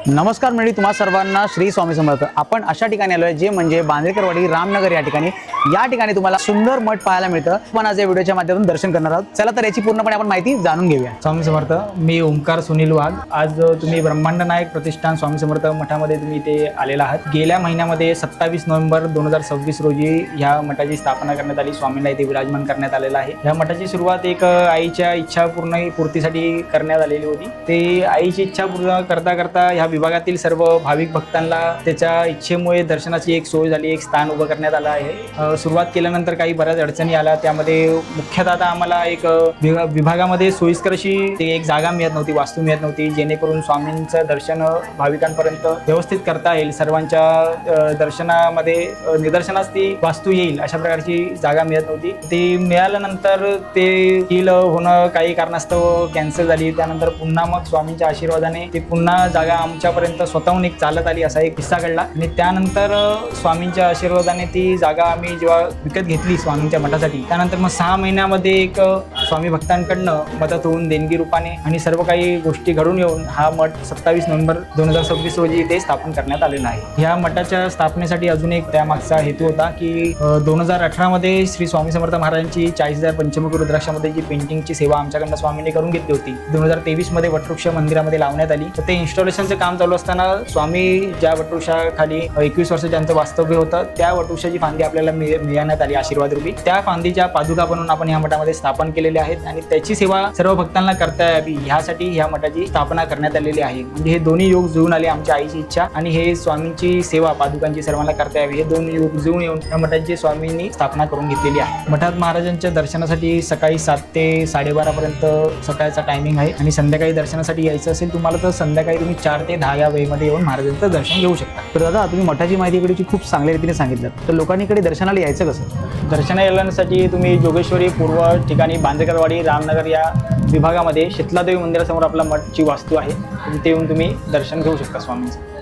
नमस्कार मंडळी, तुम्हा सर्वांना श्री स्वामी समर्थ। आपण अशा ठिकाणी आलोय जे म्हणजे बांदेकरवाडी रामनगर या ठिकाणी तुम्हाला सुंदर मठ पाहायला मिळतं। आपण आज या व्हिडिओच्या माध्यमातून दर्शन करणार आहोत। चला तर याची पूर्णपणे आपण माहिती जाणून घेऊया। स्वामी समर्थ। मी ओंकार सुनील वाघ। आज तुम्ही ब्रह्मांड नायक प्रतिष्ठान स्वामी समर्थ मठामध्ये तुम्ही इथे आलेला आहात। गेल्या महिन्यामध्ये 27 नोव्हेंबर 2026 रोजी ह्या मठाची स्थापना करण्यात आली। स्वामींना इथे विराजमान करण्यात आलेला आहे। ह्या मठाची सुरुवात एक आईच्या इच्छा पूर्तीसाठी करण्यात आलेली होती। ते आईची इच्छा पूर्ण करता करता ह्या विभागातील सर्व भाविक भक्तांना त्याच्या इच्छेमुळे दर्शनाची एक सोय झाली, एक स्थान उभं करण्यात आलं आहे। सुरुवात केल्यानंतर काही बऱ्याच अडचणी आल्या। त्यामध्ये मुख्यतः आम्हाला एक विभागामध्ये सोयीस्कर अशी एक जागा मिळत नव्हती, वास्तू मिळत नव्हती, जेणेकरून स्वामींचं दर्शन भाविकांपर्यंत व्यवस्थित करता येईल, सर्वांच्या दर्शनामध्ये निदर्शनास ती वास्तू येईल अशा प्रकारची जागा मिळत नव्हती। ती मिळाल्यानंतर ते डील होणं काही कारणास्तव कॅन्सल झाली। त्यानंतर पुन्हा मग स्वामींच्या आशीर्वादाने ती पुन्हा जागा आमच्यापर्यंत स्वतःहून एक चालत आली, असा एक किस्सा घडला। आणि त्यानंतर स्वामींच्या आशीर्वादाने ती जागा आम्ही जेव्हा विकत घेतली स्वामींच्या मठासाठी, त्यानंतर मग 6 महिन्यामध्ये एक स्वामी भक्तांकडनं मदत होऊन देणगी रूपाने आणि सर्व काही गोष्टी घडून येऊन हा मठ 27 नोव्हेंबर 2026 रोजी इथे स्थापन करण्यात आलेला आहे। ह्या मठाच्या स्थापनेसाठी अजून एक त्यामागचा हेतू होता की 2018 मध्ये श्री स्वामी समर्थ महाराजांची 40,000 पंचमुखी रुद्राक्षामध्ये जी पेंटिंगची सेवा आमच्याकडनं स्वामींनी करून घेतली होती, 2023 मध्ये वटवृक्ष मंदिरामध्ये लावण्यात आली। तर ते इन्स्टॉलेशनचं काम चालू असताना स्वामी ज्या वटवृक्षाखाली 21 वर्ष ज्यांचं वास्तव्य होतं त्या वटवृक्षाची फांदी आपल्याला मिळवण्यात आली आशीर्वाद रूपी। त्या फांदीच्या पादुका बनवून आपण ह्या मठामध्ये स्थापन केलेल्या आहेत आणि त्याची सेवा सर्व भक्तांना करता यावी ह्यासाठी ह्या मठाची स्थापना करण्यात आलेली आहे। म्हणजे हे दोन्ही योग जुळून आले, आमची आईची इच्छा आणि हे स्वामींची सेवा पादुकांची सर्वांना करता यावी, हे दोन योग जुळून येऊन या मठाची स्वामींनी स्थापना करून घेतलेली आहे। मठात महाराजांच्या दर्शनासाठी सकाळी 7 ते 12:30 पर्यंत सकाळचा टायमिंग आहे आणि संध्याकाळी दर्शनासाठी यायचं असेल तुम्हाला तर संध्याकाळी तुम्ही 4 ते 10 या वेळेमध्ये येऊन महाराजांचं दर्शन घेऊ शकता। तर दादा, तुम्ही मठाची माहिती इकडेची खूप चांगल्या रीतीने सांगितलं, तर लोकांनी इकडे दर्शनाला यायचं कसं? दर्शना येण्यासाठी तुम्ही जोगेश्वरी पूर्व ठिकाणी बांदेकरवाडी रामनगर या विभागामध्ये शीतलादेवी मंदिरासमोर आपला मठची वास्तू आहे, तिथे येऊन तुम्ही दर्शन घेऊ शकता स्वामींचं।